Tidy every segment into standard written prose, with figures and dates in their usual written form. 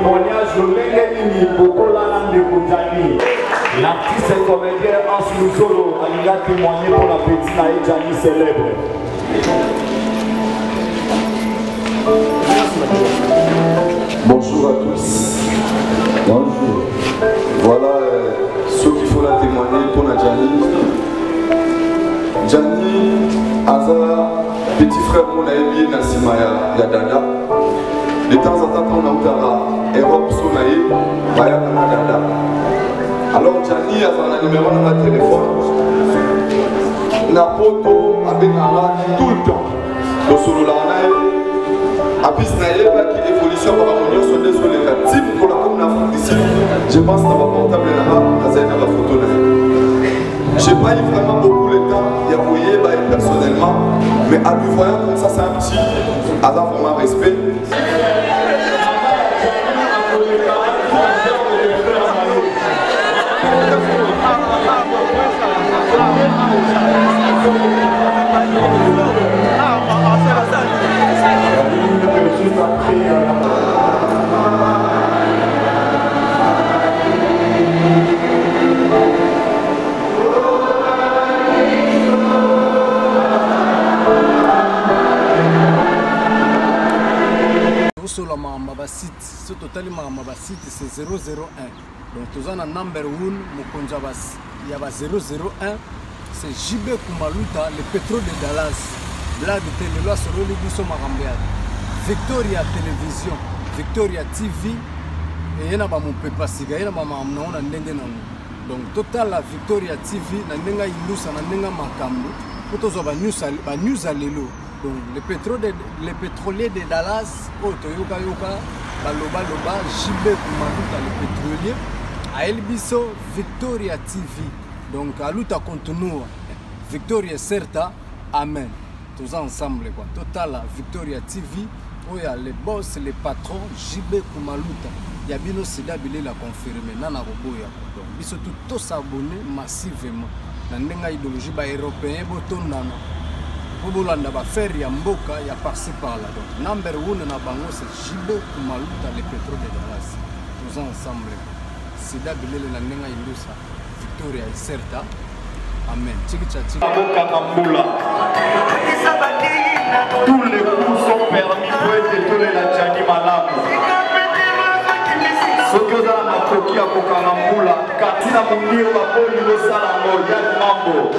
témoignage l'artiste et comédien Hans Luzolo a témoigné pour la petite Naïe Djani célèbre. Bonjour à tous. Bonjour. Voilà ceux qui font la témoigner pour la Djani. Djani, Azar, petit frère mon aïe Nassimaya Yadada. De temps en temps, on a eu Europe Sonaï, Maya Dada. Alors Djani a un numéro dans ma téléphone. Napoto avec un tout le temps. Le solo là, Abis naïe pas qu'il évolution par rapport à sur les gars. Si pour la comme l'Afrique d'ici, je pense que ma portable est là-bas, dans une photo là. Je n'ai pas eu vraiment beaucoup de temps, il y a voyé personnellement, mais à lui voyant comme ça, c'est un petit hasard vraiment respect. Sur la site, ce total site c'est 001. Donc tous en number 1, il y a 001, c'est JB Kumaluta, le pétrole de Dallas. Blague de télé, sur le Libiso Marambéad. Victoria Télévision, Victoria TV, et il y a mon papa Siga, il y a ma maman, donc total la Victoria TV, Nandenga Indus, Nandenga Makambo, pour tous les news à l'élo. Donc les pétroliers de Dallas, Toyoka Yoka, Baloba Loba, JB Kumaluta, le pétrolier, à Elbiso, Victoria TV. Donc à l'outa continue, Victoria Certa, Amen. Tous ensemble quoi. Total Victoria TV, où il y a les boss, les patrons, JB Kumaluta. Il y a bien aussi d'habiller la confirmer, Nana Roboya. Donc ils sont tous abonnés massivement. Dans l'idéologie européenne, Botondana. Bobolanda va faire Yamboka, il y a par-ci par-là. Donc, number 1 na bango, c'est JB Kumaluta, le pétrole de Dallas. Tous ensemble. C'est d'habiller la nenga Indusa, Victoria et Certa. Amen. Tchiki-tchaki. Tous les coups sont permis pour être détournés la Djani Malamu. Ce que vous avez à Koki à Kokanamboula, Katina Mundir, Baboli, le Salamo, Yann Mambo.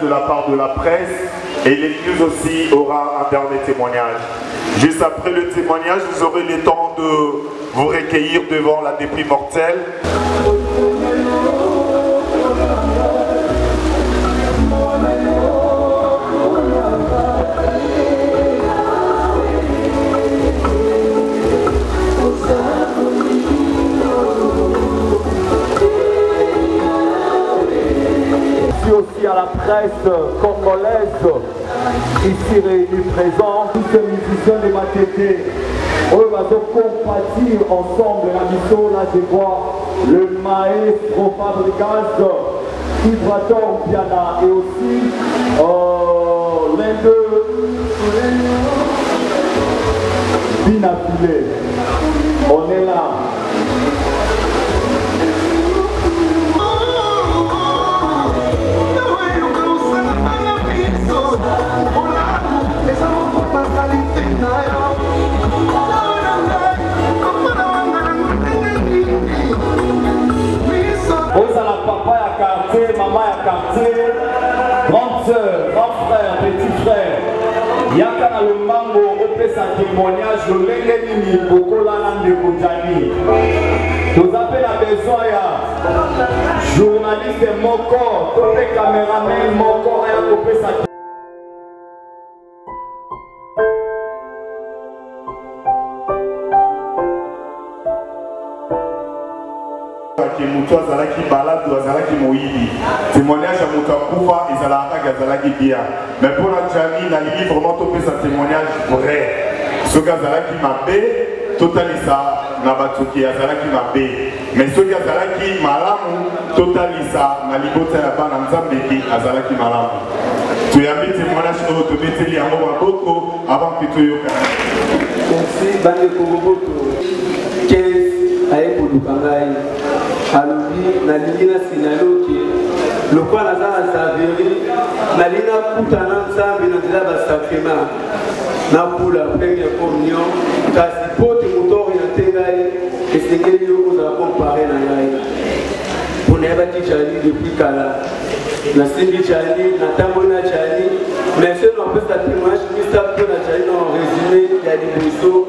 témoignages de la part de la presse et l'église aussi aura un dernier témoignage. Juste après le témoignage, vous aurez le temps de vous recueillir devant la dépouille mortelle. Aussi à la presse congolaise ici réunis présents, tous ces musiciens de Matete, eux vont compatir ensemble la mission. Là je vois le maestro Fabregas, vibrateur piano et aussi l'un d'eux, Binafilé. On est là. Ozala papa ya quartier, maman ya quartier, grande soeur, grand frère, petit frère. Yaka na lombango opesa témoignage lolenge nini bokola na ndeko Jani. Tozape na besoin ya journaliste moko, tope cameraman moko ya kopesa. Mutu azalaki balade azalaki moyibi témoignage ya mutu akufa ezalaka azalaki bien mais pour la Jani nalingi vraiment topesa témoignage vrai soki azalaki mabe totalisa na batoki azalaki mabe mais soki azalaki malamu totalisa na libota ya bana nzambe ki azalaki malamu toyambi témoignage oyo tobeteli yango maboko avant que toyoka. Merci bandeko boboto 15 aye koluka ngai alobi nalingi nasinaloke lokwa naza na saveri nalingi nakutana nzambe na nzela basakrema napula première communion kasi po te moto oriente ngai esengeli yo kozala kompare na ngai mpo nayebaki Jani depuis kala nasimbi Jani natamboli na Jani mais se napesa témoignage misa mpo na Jani na résumé ya liboso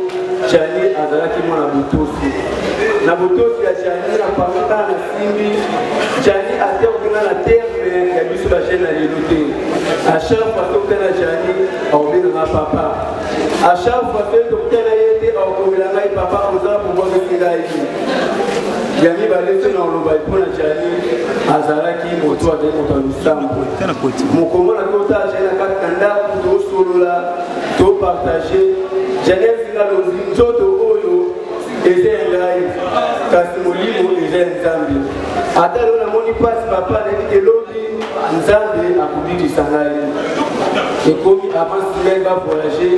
Jani azalaki mwana botosi na botosi ya Jani na pamaka na simbi Jani ate obenga na terme ya biso bajene na lelo te a chaque fois tokutana Jani aobenga papa a chaque fois pe tokutana ye te aokobela ngai papa ozala pobwakisi ngai ya mibale te na oloba mpo na Jani azalaki moto azali moto ya losambo mokomona totala Jani na kati na ndako tosolola topartage Jani ezinga lozi nzoto oyo eza ngai kasi molimo eza nzambe ata lelo namoni mpasi papa nayebi elobi nzambe akobikisa ngai ekomi avant semaine bavoyage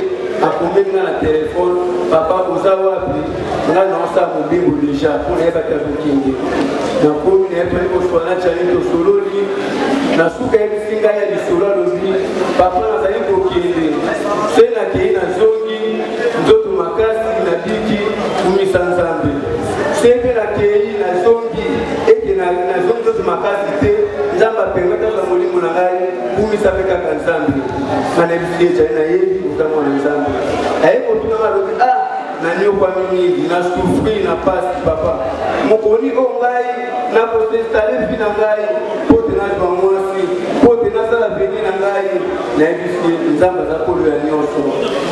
akomeli nga na telefone papa oza wapi ngai naosala mobimbo deja mpo nayebaki akokende nakomi nayebani koswana Jani tosololi nasuka yebisi ngai ya lisolo alobi papa nazali kokende se nakei nazongi nzoto makasi nabiki kumisa nzambe se mpe nakei nazongi ete nazongi nzoto makasi te nzambe apenga kaka molimo na ngai kumisa mpe kaka nzambe manayebisi ye Jani nayebi oza mwana nzambe aye kotuna alobi nanyokwami mingi nasufri na pasi papa mokoni o ngai nakosestale vi na ngai po te nazwa mwasi po te nasala veni na ngai nayebisi nzambe aza kolo ya nyonso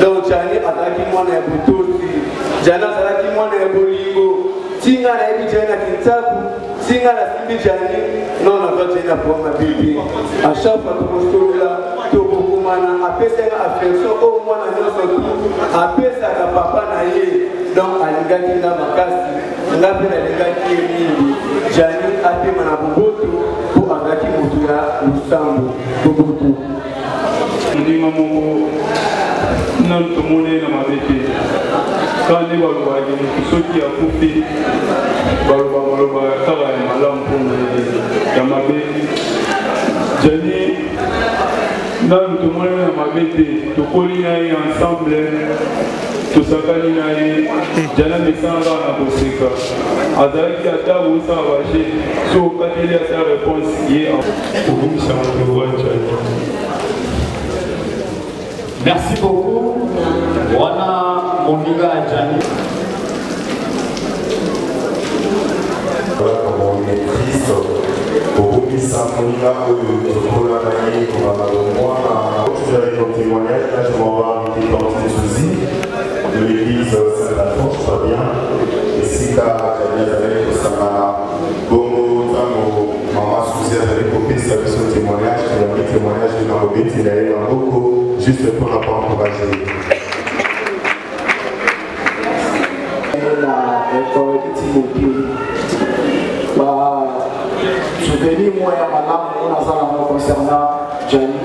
donc Jani azalaki mwana ya botosi Jani azalaki mwana ya bolingo tinga nayebi Jani na kintaku tinga nasimbi Jani non nazwa Jani na poa mabibi a chaque fois tokosolola tokokomana apesaka affection oyo mwana nyonso tu apesaka papa na ye donc alingaki nga makasi nga mpe nalingaki ye mingi Jani apema na boboto mpo azalaki moto ya losambo boboto ndima moko nanu tomone na mabe te kandi balobaki motu soki akufi maloba kaka ya malamu mpongo ya mabe Jani nanu tomone na mabe te tokoli na ye ensemble tosakani na ye jana mesanga na koseka azalaki ata bosala baje so okateli ata réponse ye obimisa moto wanjani. Merci beaucoup. Wana Moninga Adjani. Voilà comment on maîtrise. Beaucoup de Moninga pour la année, pour la moi. Je vais dans le témoignage. Là, je vais avoir été dans le souci de l'église Saint-Alphonse, je crois bien. Et si tu as des pour Samara, bon, maman Souzy avait copié sa version témoignage. Il y a un témoignage de Nambobé, il a eu un beaucoup. Juste pour la part encourager. Souvenir moi à madame concernant Gianni.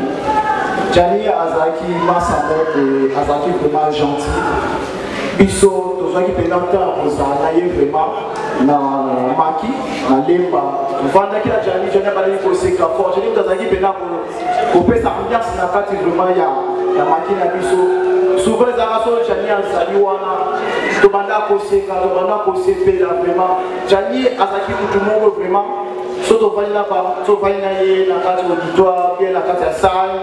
Gianni Azaki m'a semblé Azaki vraiment gentil. Biso tout ça qui peut l'entendre pour ça vraiment na maki na lemba. Vanda qui la Gianni Gianni a dit que c'est fort. Gianni Azaki peut pour faire sa ambiance na kati vraiment ya maki na biso. Souvent les arasons Gianni Azali wana to banda ko seka to banda ko sepela vraiment. Gianni Azaki tout le monde vraiment. Soto valina pa, soto valina ye na kati auditoire, bien na kati ya salle.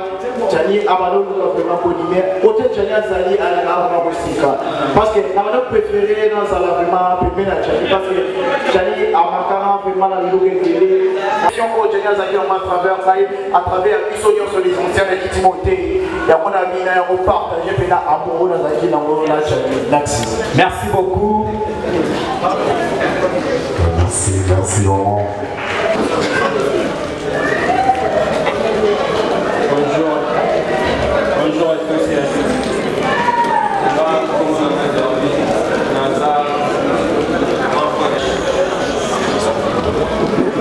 Gianni abano nous vraiment connu. Côté Gianni Azali à la vraiment seka. Parce que na mano préféré dans ça vraiment premier na Gianni parce que Gianni a marqué vraiment la vidéo que si on voit Gianni Azali à travers Bissonion sur les anciens et Timothée. Il y a mon ami na on partage pena amoureux dans Azali na Gianni. Merci beaucoup. Merci vraiment. Bonjour à tous et à toutes. On va commencer aujourd'hui.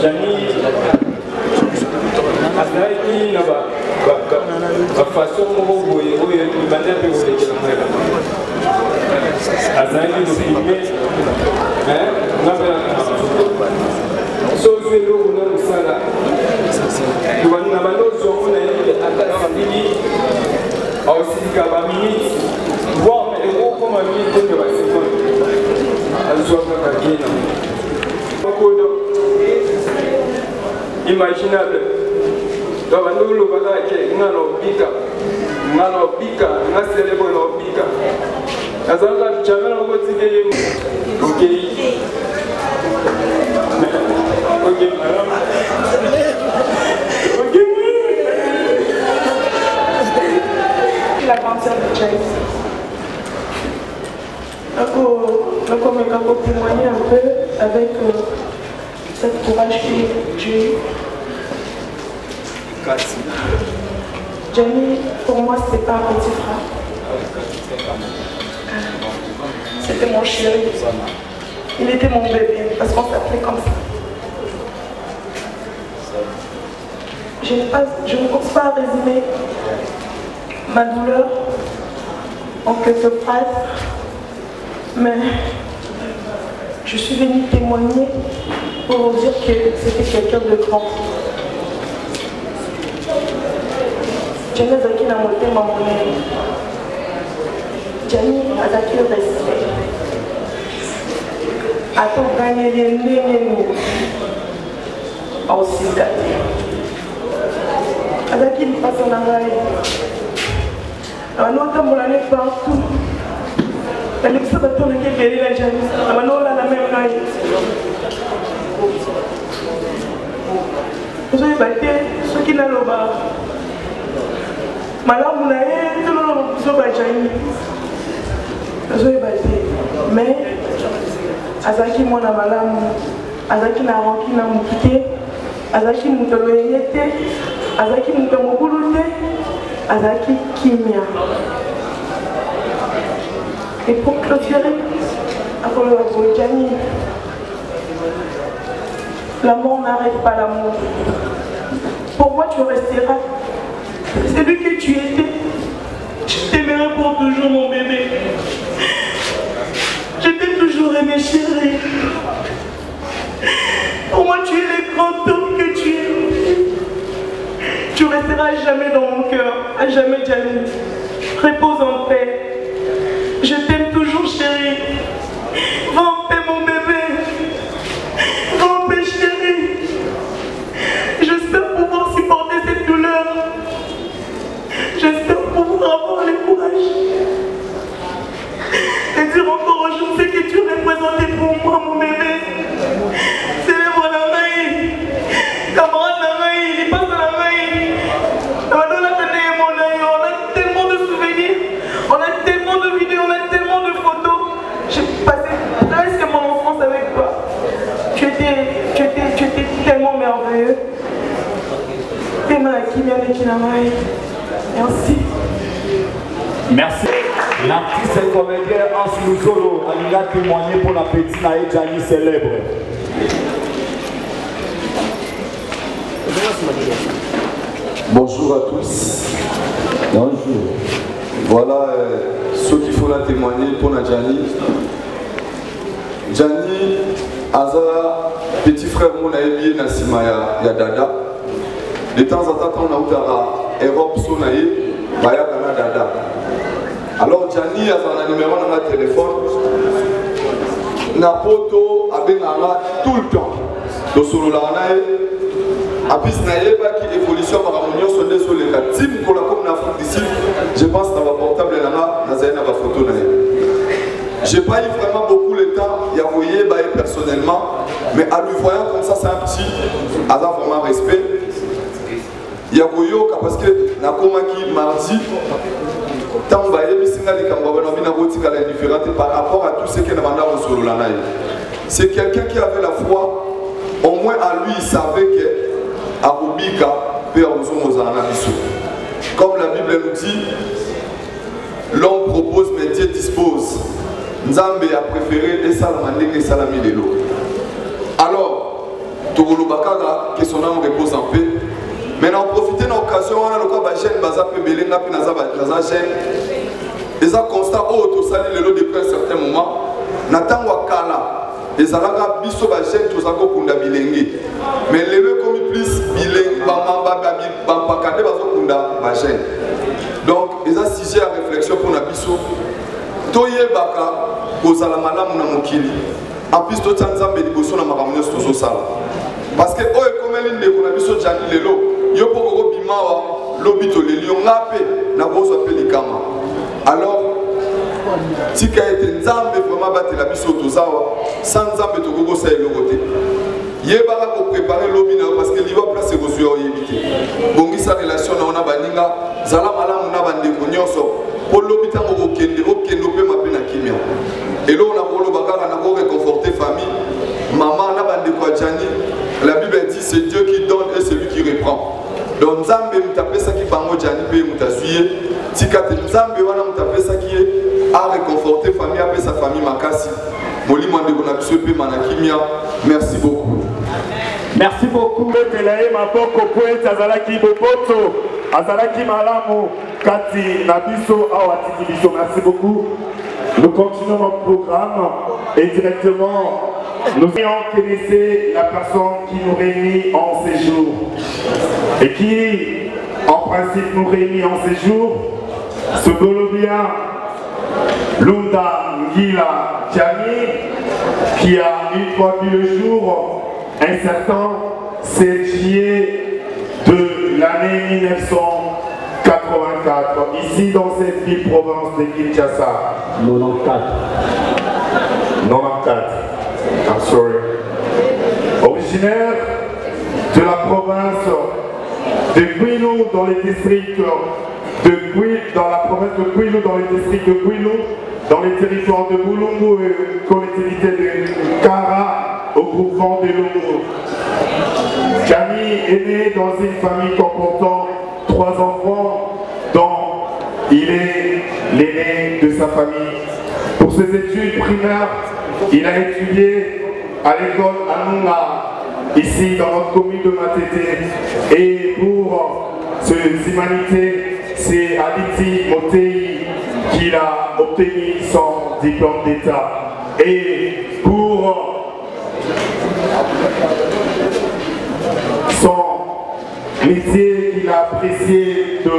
Gianni azalaki na bafaçon moko boye oyo libanda mpe kolekela mwela azalaki kofilme ngapelaka soki eloko na mosala na bandozongo na ye ata sandiki aosilika baminute voire ekokoma minute oyo basekonde azwa kaka kina mokodo imaginable donc bando olobaka ke nga na obika nga selebo na obika azalaka jamai na okotike ye okei ok madame la grande sœur de Chase. Comme pour témoigner un peu avec cette courage que j'ai eu. Gianni, pour moi, c'était pas un petit frère. C'était mon chéri. Il était mon bébé parce qu'on s'appelait comme ça. Je ne pense pas résumer ma douleur en quelques phrases, mais je suis venue témoigner pour vous dire que c'était quelqu'un de grand. Gianni Azaki n'a monté ma monnaie. Gianni Azaki le respect. Attends, gagner les nénénés. Aussi gâté. Azaki il passe en arrière. Un autre moulane partout. Elle est sur le tour de Kébéli, la Gianni. Elle a la même raille. Vous avez battu ceux qui n'ont pas bar. Madame Moulaye, tout le monde a Gianni. Vous avez battu. Mais, Azaki mwana malamu. Azaki na ranki na mukike. Azaki mutoloyete. Azaki mutamogulute. Azaki kimia. Et pour clôturer, après le Gianni, l'amour n'arrête pas l'amour. Pour moi, tu resteras. C'est lui que tu étais. Je t'aimerai pour toujours, mon bébé. Je t'ai toujours aimé, chérie. Pour moi, tu es le grand homme que tu es. Tu resteras à jamais dans mon cœur, à jamais, Gianni. Repose en paix. Je t'aime toujours. Merci. Merci. L'artiste et comédien Hans Luzolo a témoigné pour la petite Naïe Djani célèbre. Bonjour à tous. Bonjour. Voilà ceux qu'il faut la témoigner pour Nadjani. Djani, Aza, petit frère Monaïbi Nassima ya Dada. De temps en temps, on a eu Europe Sonaï, Baya Kana Dada. Alors Djani a un numéro dans le téléphone. Napoto a tout le temps. Donc sur le Apis Naïba qui évolution par la sur les team pour la Coupe d'Afrique d'ici. Je pense que dans ma portable, dans ma photo. Je n'ai pas eu vraiment beaucoup le temps, il y a voyé personnellement, mais à lui voyant comme ça, c'est un petit hasard vraiment respect. Il y a voyé parce que Nakomaki mardi, tant par rapport à tout ce qu'il a demandé sur le Lanaï. C'est quelqu'un qui avait la foi, au moins à lui, il savait que Arubika peut comme la Bible nous dit, l'homme propose mais Dieu dispose. Nzambe a préféré les salamandés et salami de l'eau. Alors, Togolo Bakaga, que son âme repose en paix. Maintenant, profitez de l'occasion, on a le cas de Gênes, Bazape Belenga, Naza Gênes. Les a constat, oh, tout ça, le lot depuis un certain moment. Nathan Wakala. Les Alaga biso ba Gênes, tout ça, Kunda Bilengi. Mais les lots comme plus Bilengi, Bampakade, Bazokunda, Gênes. Donc, ils ont sujet à réflexion pour la biso. Toye baka kozala malamu na mokili en plus to tsanzambe liboso na makambo nyonso tozosala parce que oyo ekomeli ndeko na biso Djani lelo yo mpo kobimawa lobi toleli yo nga mpe na kozwa mpe likama alors tika ete nzambe vraiment batela biso tozawa sans nzambe tokokosala eloko te yebaka koprépare lobi na yo parce que liba place ekozwi oyebi te bongisa relation na yo na baninga zala malamu na bandeko nyonso pour l'hôpital au Kende, peut m'appeler na kimia. Et là on a pour le bagage, on a réconforté famille. Maman n'a pas de quoi Djani. La Bible dit c'est Dieu qui donne et c'est lui qui reprend. Donc Nzambe mutapé ça qui bango Djani peut mutasuye. Si quand Nzambe wana mutapé ça qui est à réconforter famille après sa famille makasi. Moli mande kona biso pe manakimia. Merci beaucoup. Merci beaucoup. Azalaki malamu kati nabiso awatiki biso. Merci beaucoup. Nous continuons notre programme et directement nous allons connaître la personne qui nous réunit en séjour et qui en principe nous réunit en séjour, ce Bolobien Lunda Ngila Djani qui a une fois vu le jour un certain 7 juillet de l'année 1984, ici dans cette ville province de Kinshasa. 94, I'm sorry. Originaire de la province de Kwilu dans le district dans la province de Kwilu, dans le district de Kwilu, dans les territoires de Boulungu et collectivité de Kara au groupement de Lungu. Djani est né dans une famille comportant 3 enfants, dont il est l'aîné de sa famille. Pour ses études primaires, il a étudié à l'école Anunga, ici dans notre commune de Matete. Et pour ses humanités, c'est Aditi Motei qu'il a obtenu son diplôme d'État. Et pour son métier qu'il a apprécié de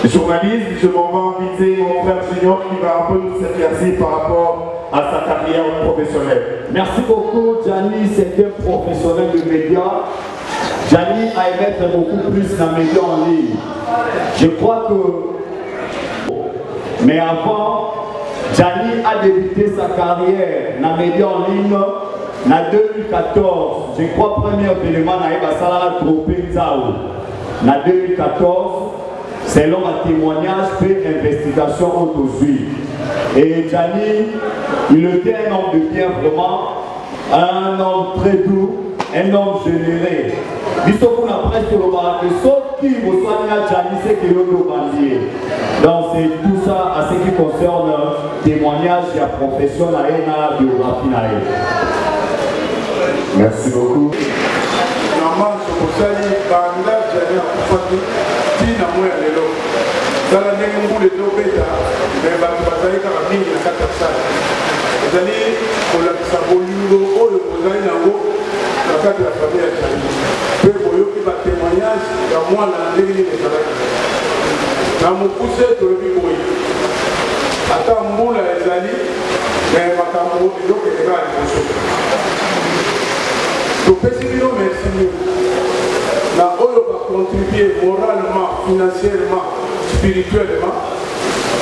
journaliste, je m'en vais inviter mon frère Junior qui va un peu nous éclaircir par rapport à sa carrière professionnelle. Merci beaucoup. Djani, c'est un professionnel de médias. Djani a émettre beaucoup plus dans les médias en ligne. Je crois que... Mais avant, Djani a débuté sa carrière dans les médias en ligne en 2014. Je crois que le premier élément a trompé Zao. En 2014, selon un témoignage et investigation aujourd'hui. Et Djani, il était un homme de bien vraiment, un homme très doux, un homme généreux. Nous sommes presque le soki boswani na Jani c'est que l'autre bandit. Donc c'est tout ça à ce qui concerne témoignage de la profession na ena biographie na ena. Merci beaucoup. Maman Sokosali banda Jani akufaki tina moya lelo. Sala ndenge mbule tobeta mais bato bazali kaka mingi na kati ya sala. Ezali kolakisa bolingo oyo bozali nango na kati ya famille ya Jani. Mpe boyoki batémoignage ya mwana na ndenge nini ezalaki. Na mokuse tolobi boye. Ata mbula ezali mais makambo ezokende kaka liboso. Topesi bino merci mingi. Na oyo bacontribue moralement, financièrement, spirituellement.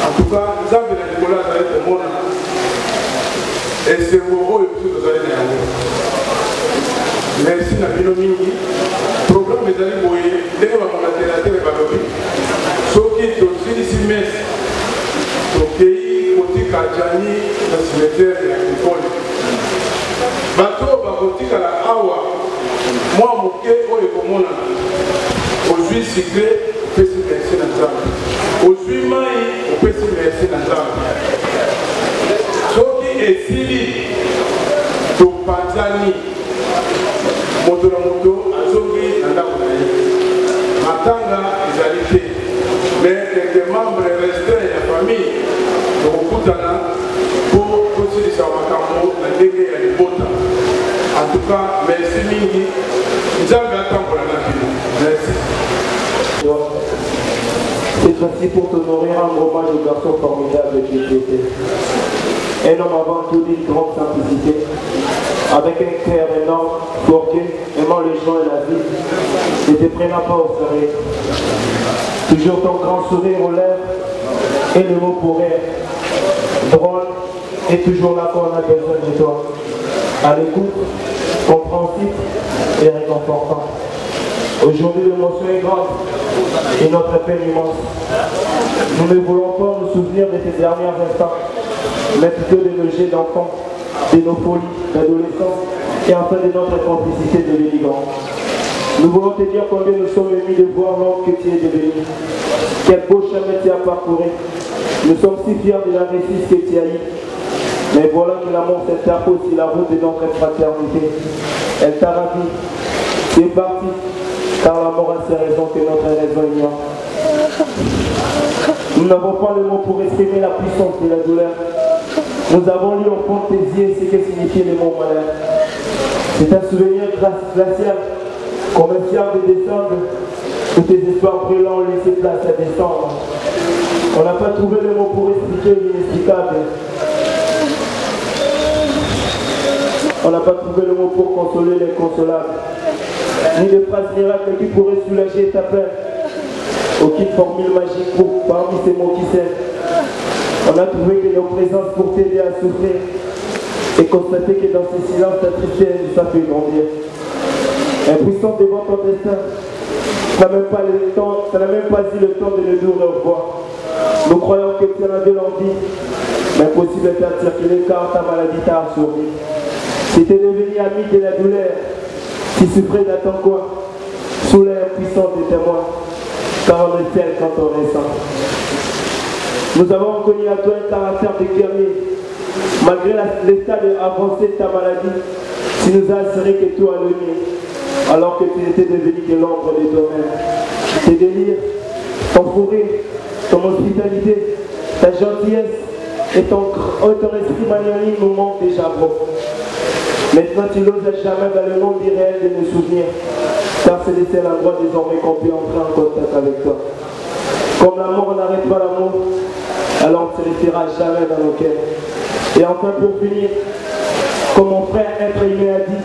En tout cas, nous avons les Nicolas dans le monde. Et c'est pour eux que nous allons y aller. Merci Nabino Mingi. Le programme est allé pour les matériels et balobi. Ce qui est aussi ici, mais au pays, côté Kajani, le cimetière et l'agricole. Bateau, côté Kala-Awa, moi, mon quai, au Ekomona, au juif cyclé, au petit merci dans au juif maï, au petit merci dans ce qui est Sili, au Pazani, moto la moto, à Zongi, dans la Matanga, les alliés. Mais quelques membres restreints de la famille, au Koutana, pour continuer sa Makambo, la dégué et les botas. En tout cas, merci Mingi. Nous avons attendre pour la vie. Merci. C'est ainsi pour t'honorer un hommage au garçon formidable que tu étais. Un homme avant tout d'une grande simplicité, avec un cœur énorme, forqué, aimant les gens et la vie, ne te prenant pas au sérieux. Toujours ton grand sourire aux lèvres et le mot pour rire. Drôle et toujours là quand on a besoin de toi. À l'écoute, compréhensif et réconfortant. Aujourd'hui, l'émotion est grande et notre peine immense. Nous ne voulons pas nous souvenir de ces derniers instants, mais plutôt de nos jets d'enfants, de nos folies d'adolescence et enfin de notre complicité de l'élégance. Nous voulons te dire combien nous sommes émus de voir l'homme que tu es devenu. Quel beau chemin tu as parcouru. Nous sommes si fiers de la réussite que tu as eue. Mais voilà que l'amour s'interpose sur la route de notre fraternité. Elle t'a ravi. Tu es parti. Car la mort a ses raisons que notre raison ignore. Nous n'avons pas le mot pour exprimer la puissance de la douleur. Nous avons lu au fond de tes yeux ce que signifiait le mot malheur. C'est un souvenir glacial, comme un fier de descendre, où tes espoirs brûlants ont laissé place à descendre. On n'a pas trouvé le mot pour expliquer l'inexplicable. On n'a pas trouvé le mot pour consoler l'inconsolable. Ni de phrases miracles qui pourraient soulager ta peine. Aucune formule magique pour parmi ces mots qui s'aiment. On a trouvé que nos présences pour t'aider à souffrir et constater que dans ce silence ta tristesse nous a fait grandir. Impuissant devant ton destin, tu n'as même pas eu le temps de nous dire au revoir. Nous croyons que tu en avais l'envie, mais impossible de faire circuler car ta maladie t'a absorbé. C'était devenu ami de la douleur. Qui souffrait dans ton coin, sous l'air puissant des témoins, car on est tel quand on ressent. Nous avons reconnu à toi un caractère de guerrier. Malgré l'état avancé de ta maladie, tu nous as assuré que tout allait mieux, alors que tu n'étais devenu que l'ombre de toi-même. Tes délires, ton fou rire, ton hospitalité, ta gentillesse et ton esprit magnanime nous manquent déjà beaucoup. Maintenant, tu n'oses jamais dans le monde irréel de nos souvenirs, car c'est le seul endroit désormais qu'on peut entrer en contact avec toi. Comme la mort n'arrête pas l'amour, alors tu ne resteras jamais dans nos cœurs. Et enfin, pour finir, comme mon frère être aimé a dit,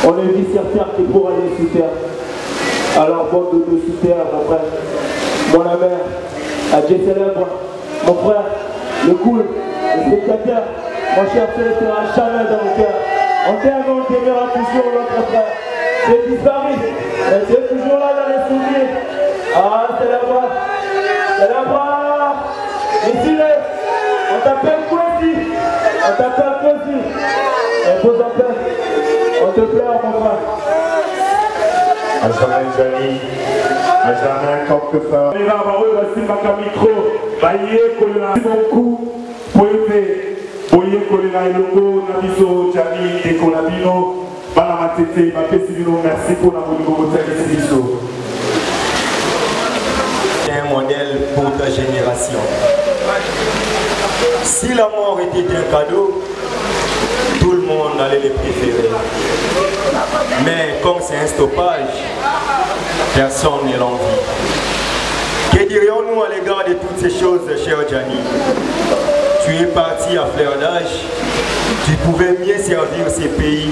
on ne vit sur terre que pour aller sous terre. Alors, bon de nous sous terre, mon frère, mon amère, à Dieu célèbre, mon frère, le cool, le spectateur, mon cher frère, ne sera jamais dans nos cœurs. On t'aime, on t'aimera toujours, notre frère. Tu es disparu, mais tu es toujours là dans les souvenirs. Ah, c'est là-bas. C'est là-bas. Ici, on t'appelle Kwesi. On t'appelle Kwesi. Et pose en paix. On te pleure, mon frère. À jamais, Jani. jamais comme que ça. Merci beaucoup pour boye kolela eloko na biso Jani Ekolabino bana matete bapesi bino merci pour la bolingo botalisi biso. Un modèle pour ta génération. Si la mort était un cadeau, tout le monde allait les préférer. Mais comme c'est un stoppage, personne ne l'envie. Que dirions-nous à l'égard de toutes ces choses, cher Jani? Tu es parti à fleur d'âge, tu pouvais mieux servir ces pays,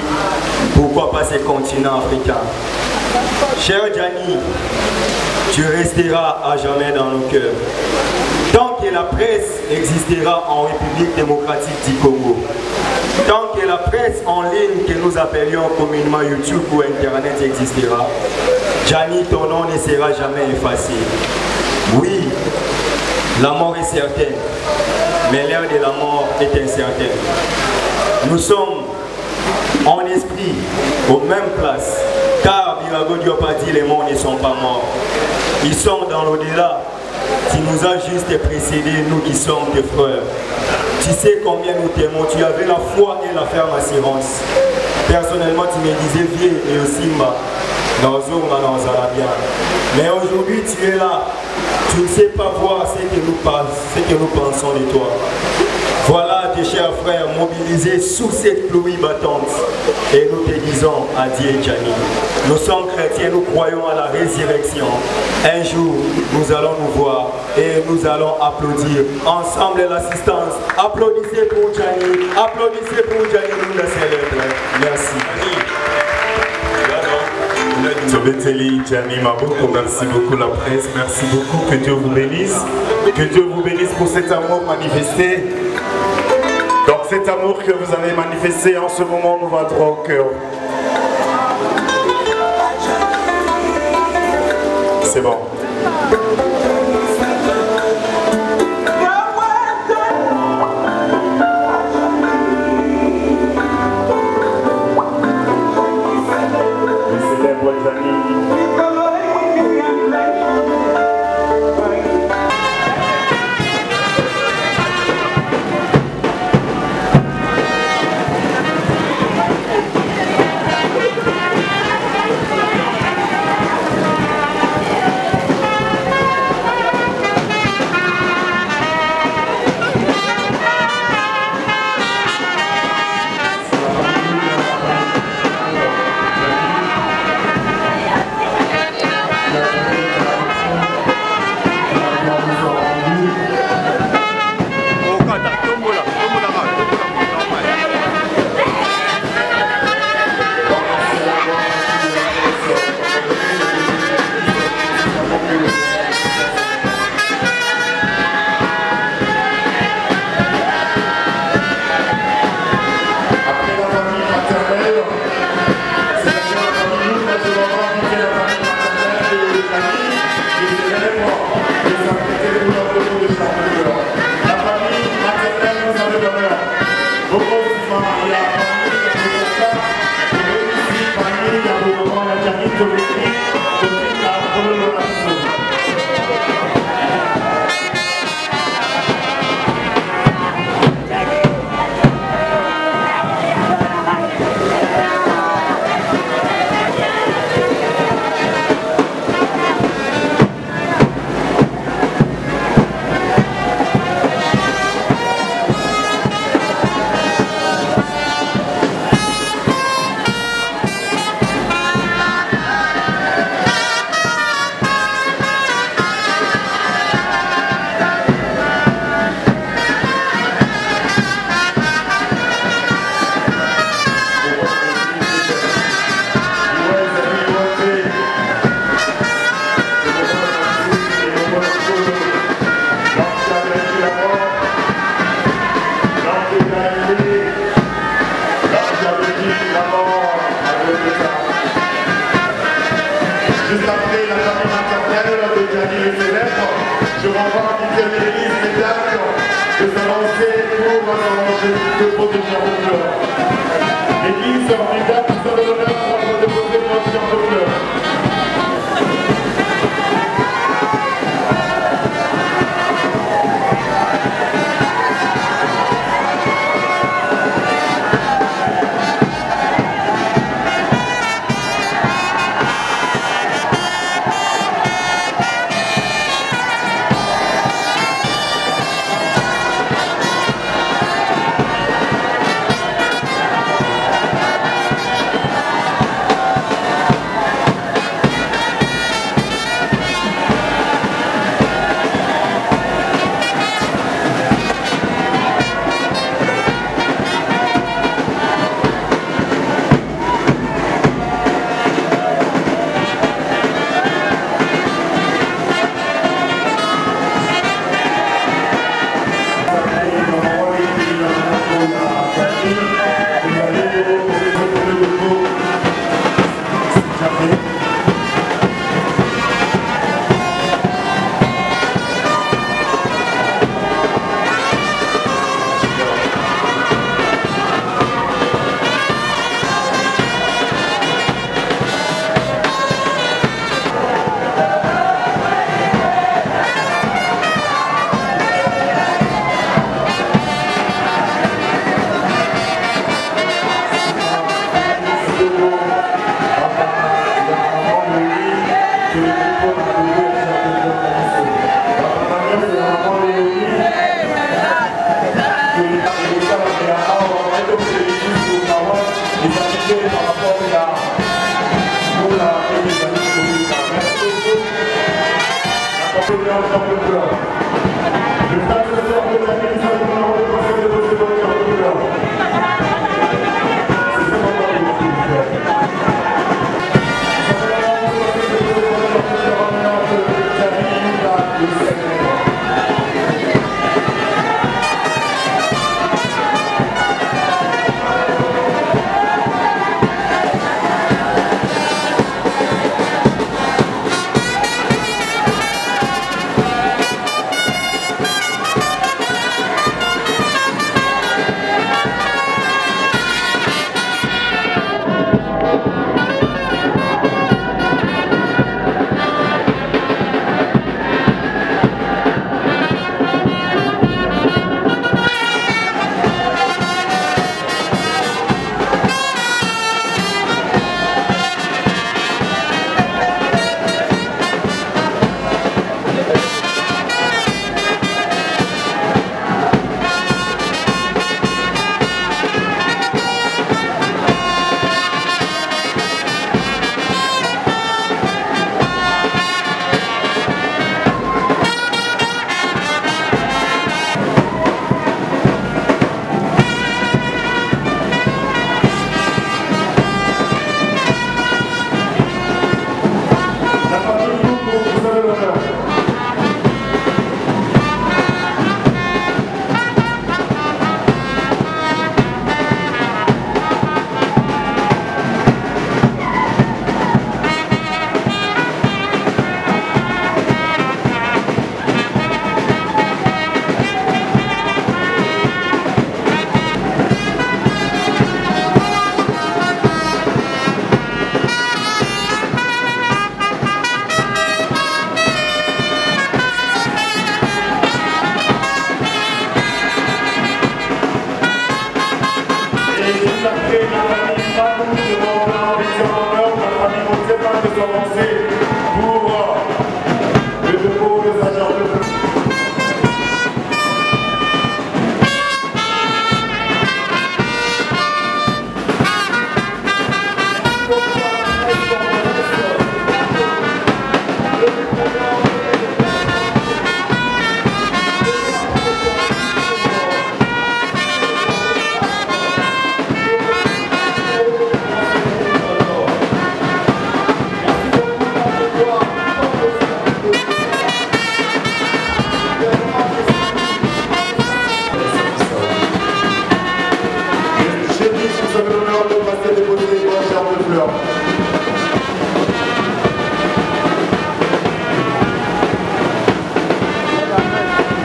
pourquoi pas ces continents africains. Cher Jani, tu resteras à jamais dans nos cœurs. Tant que la presse existera en République démocratique du Congo, tant que la presse en ligne que nous appelions communément YouTube ou Internet existera, Jani, ton nom ne sera jamais effacé. Oui, la mort est certaine, mais l'heure de la mort est incertaine. Nous sommes en esprit aux mêmes places, car Birago Diop a dit les morts ne sont pas morts. Ils sont dans l'au-delà. Tu nous as juste précédés, nous qui sommes tes frères. Tu sais combien nous t'aimons, tu avais la foi et la ferme assurance. Personnellement, tu me disais, viens et aussi dans bien. Mais aujourd'hui, tu es là. Tu ne sais pas voir ce que nous pensons de toi. Voilà tes chers frères mobilisés sous cette pluie battante. Et nous te disons adieu Jani. Nous sommes chrétiens, nous croyons à la résurrection. Un jour, nous allons nous voir et nous allons applaudir ensemble l'assistance. Applaudissez pour Jani, applaudissez pour Jani, nous le célébrons. Merci. Jani Maboko, merci beaucoup la presse, merci beaucoup, que Dieu vous bénisse. Que Dieu vous bénisse pour cet amour manifesté. Donc cet amour que vous avez manifesté en ce moment nous va droit au cœur. C'est bon.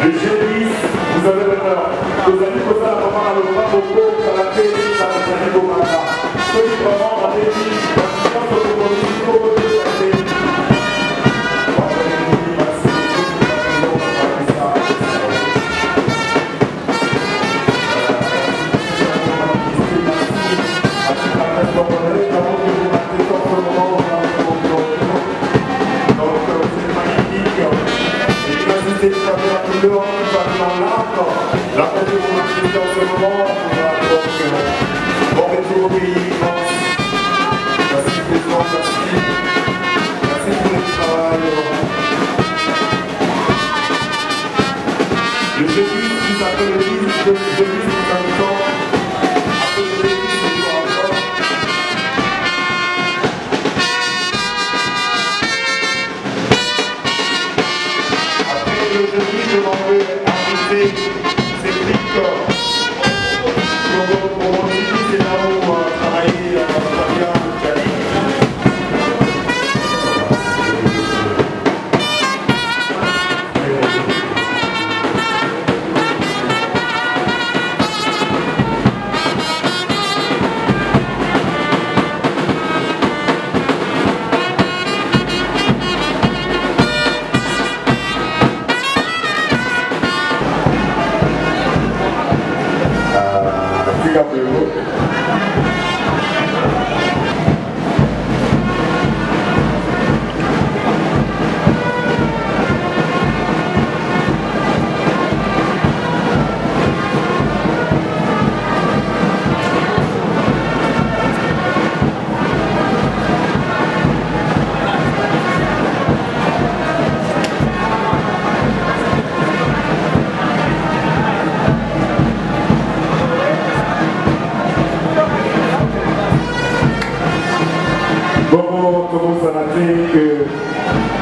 Le G10, vous avez l'honneur. Vous avez posé la maman à l'Opa, au pauvre, à la télé, à la télé, au matin. Ceux qui vraiment ont été dit, parce que vous avez au côté de la télé. La côté où on est dans ce moment, bon retour au pays, merci président, merci pour le travail. Le jeudi, vous appelez le jeudi, vous avez le temps. Après le jeudi, c'est toujours encore. Après le jeudi, je m'en vais inviter Cédric. Pour mon jeudi, c'est là où on va travailler Fabien Cali.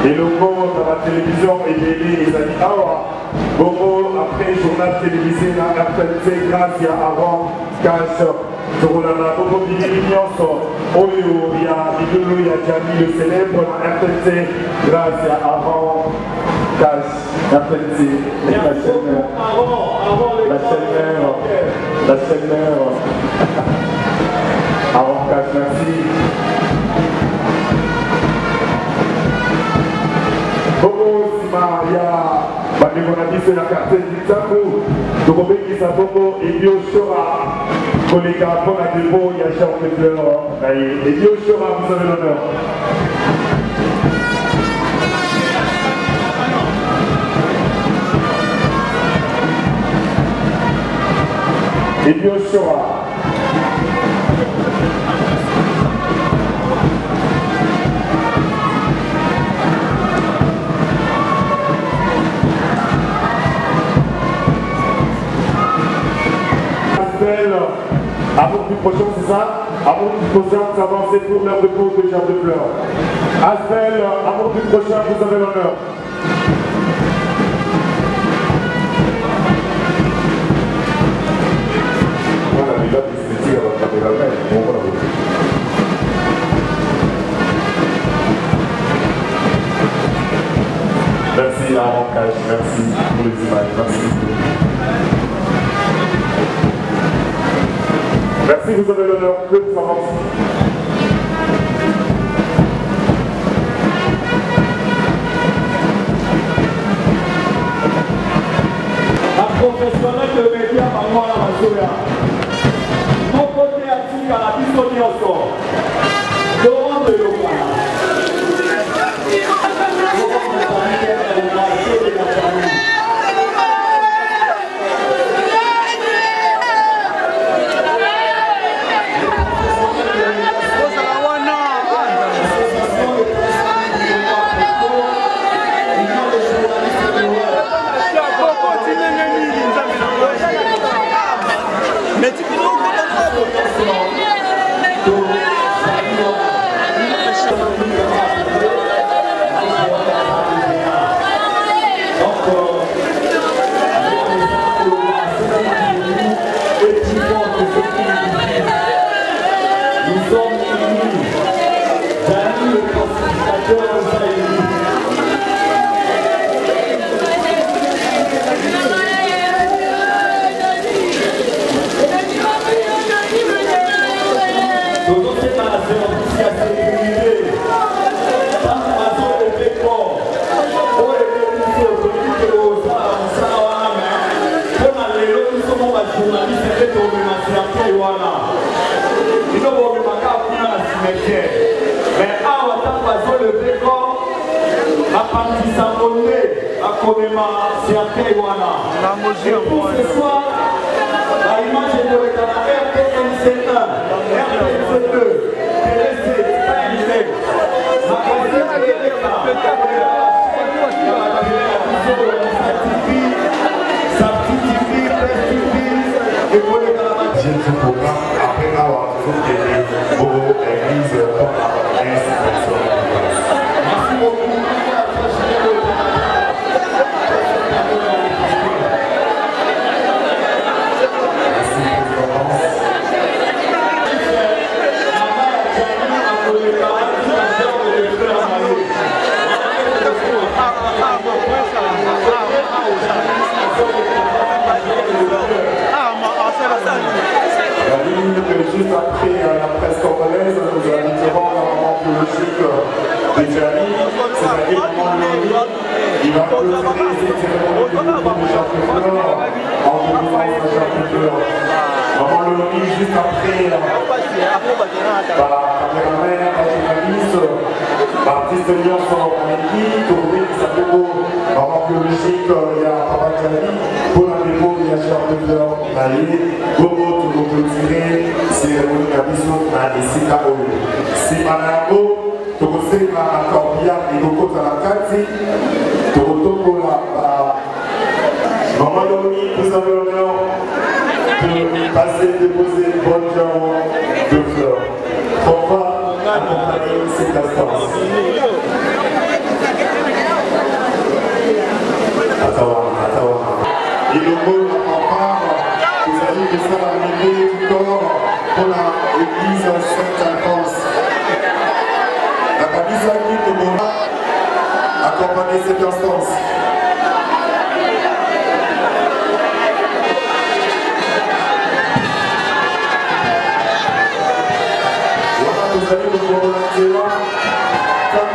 Et le mot dans la télévision est mêlé et ça dit Bobo après journal télévisé dans RTNC grâce à avant cash sur la Bobo Bigilignos Oyo il y a Bigilou il y a Gianni le célèbre dans RTNC grâce à avant cash RTNC la chaîne mère avant cash merci. Bobo Simaria, Bandémonabis et la carte d'Itakou, donc qui sa Bobo et Biochora, collègue à Pona Debo, il y a Charles Fleur, et Biochora, vous avez l'honneur. Et Biochora. Avant du prochain, c'est ça? Avant du prochain, vous avancez pour l'heure de pause de Charles de Fleur. Asbel, avant du prochain, vous avez l'honneur. Voilà, il a dit à votre caméra, bon, voilà. Merci à Rancage, merci pour les images, merci beaucoup. Merci, vous avez l'honneur de vous avancer. Un professionnel de médias par moi à la Mazoya. Mon côté actif à la Biscotti encore. Laurent de Yokana. journaliste pe tobima cimetière wana bino bobimaka kuna na cimetière mais awa ntango bazoleve corps bapandisa monde bakomema cimetière wana et pour ce soir baimage ekoleka na RTNC1 RTNC2 TLC KMZ magasin eleka Ce programme après avoir fait au église pour la personne. Merci beaucoup. Juste après la presse congolaise, nous inviterons la maman biologique de Djani, c'est-à-dire maman Loni. Il va clôturer cette cérémonie de championnat en délivrance de championnat. Maman Loni, juste après la caméraman, la journaliste, l'artiste Lyon Soromiki, tourné qui s'appelle maman biologique, il y a Papa Djani, pour la dépôt, il y a championnat, Bobo, tout clôturer. Cérémonie ya biso na esika oyo nsima na yango tokosenga akorbia ekokota na kati tokotombola Maman Loni, vous avez l'honneur de passer déposer une bonne jambe de fleurs. On va accompagner cette instance. Attends. Il nous faut la part, vous allez que ça va arriver du corps pour l'église Sainte-Alphonse. La Kabisa qui te accompagner cette instance. Vous allez vous mobiliser là, quand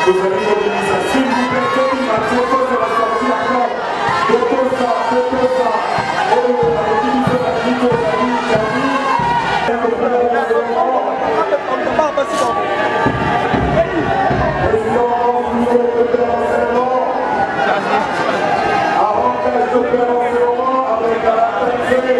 vous allez mobiliser, s'il vous plaît, Kevin, à tout le monde va sortir encore. Faites ça. Oh, on va utiliser la vie aux amis, avantage de faire l'enseignement avec la télé.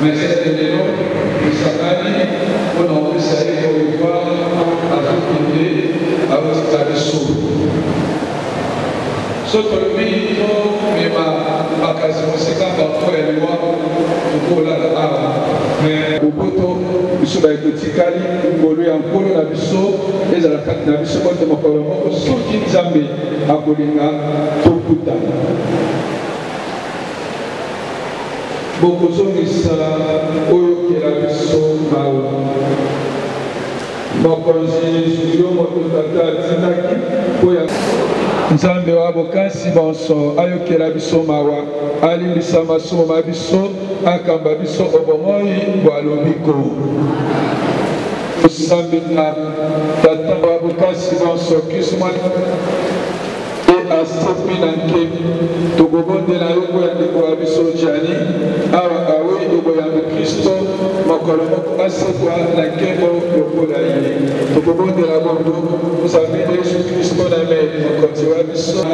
mais c'est de l'élo, le Sakani, on a pu saluer au revoir à tout le monde, à votre tradition. Soto le pays, mais ma quasi conséquent parfois elle est loin pour la mais au poteau, je suis avec le Tikali, pour lui en polo la biso, et à la carte de la biso, quand je m'appelle le Soki Nzambe, à Bolinga, Tokuta. Beaucoup de gens oyo qui est la biso, Nzambe wa bokasi bonso ayokela biso mawa alimbisa masumo ma biso akamba biso obomoi bwa lobiko Nzambe na tata wa bokasi bonso kisuma et asepi na nke tokobondela yo koya ndeko wa biso jani awa awe oboyambe Kristo mokolo moko asekwa na nkembo lokola ye tokobondela bondo ozambeli Yesu Kristo na me mokonzi wa biso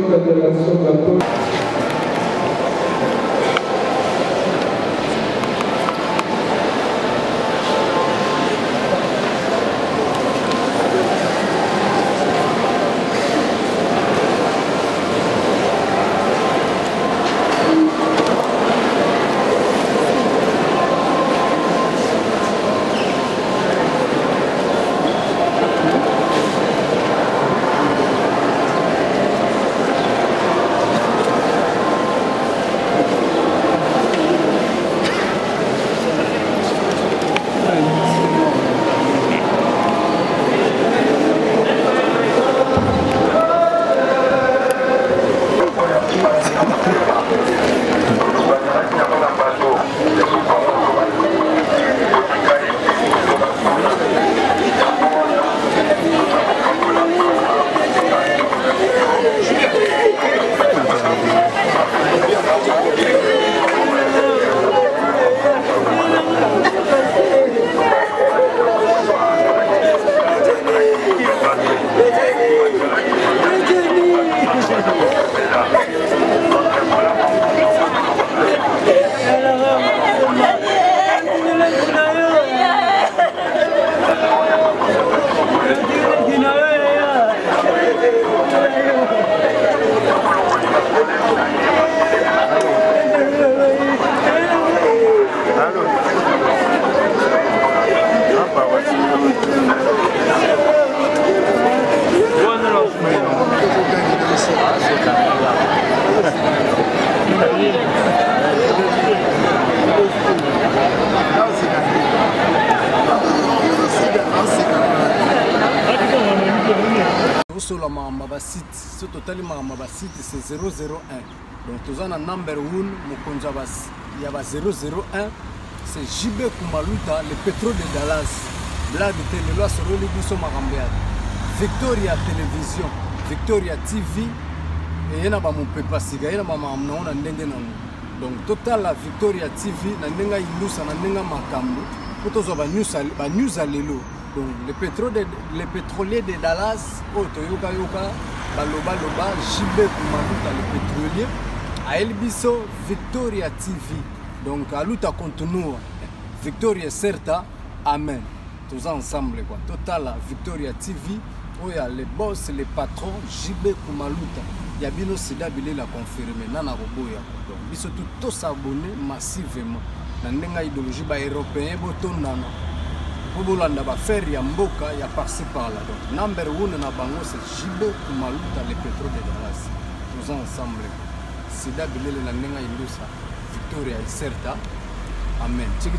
Fédération Catholique. Ce total site c'est 001. Donc tous en number 1 Mukonjabas il y a 001 c'est JB Kumaluta le pétrole de Dallas blague de loi sur le biso marambia Victoria Télévision Victoria TV et yana ba mupepa siga yana mama mnaona ndenge nanu donc total la Victoria TV na ndenga ilusa na ndenga makambo potozo ba news alelo donc le pétrolier de Dallas Toyoka Yoka Baloba JB Kumaluta le pétrolier à Elbiso Victoria TV donc à luta continua Victoria certa amen tous ensemble quoi total Victoria TV où il y a les boss les patrons JB Kumaluta il y a bino sida bilé la confirmer nana roboya donc biso tout s'abonner massivement na ndenga idéologie ba européen botondana Bobolanda ba faire ya mboka ya par-ci par-là donc number 1 na bango c'est JB Kumaluta le pétrole de Dallas tous ensemble sida bilé la ndenga indusa Victoria certa amen tiki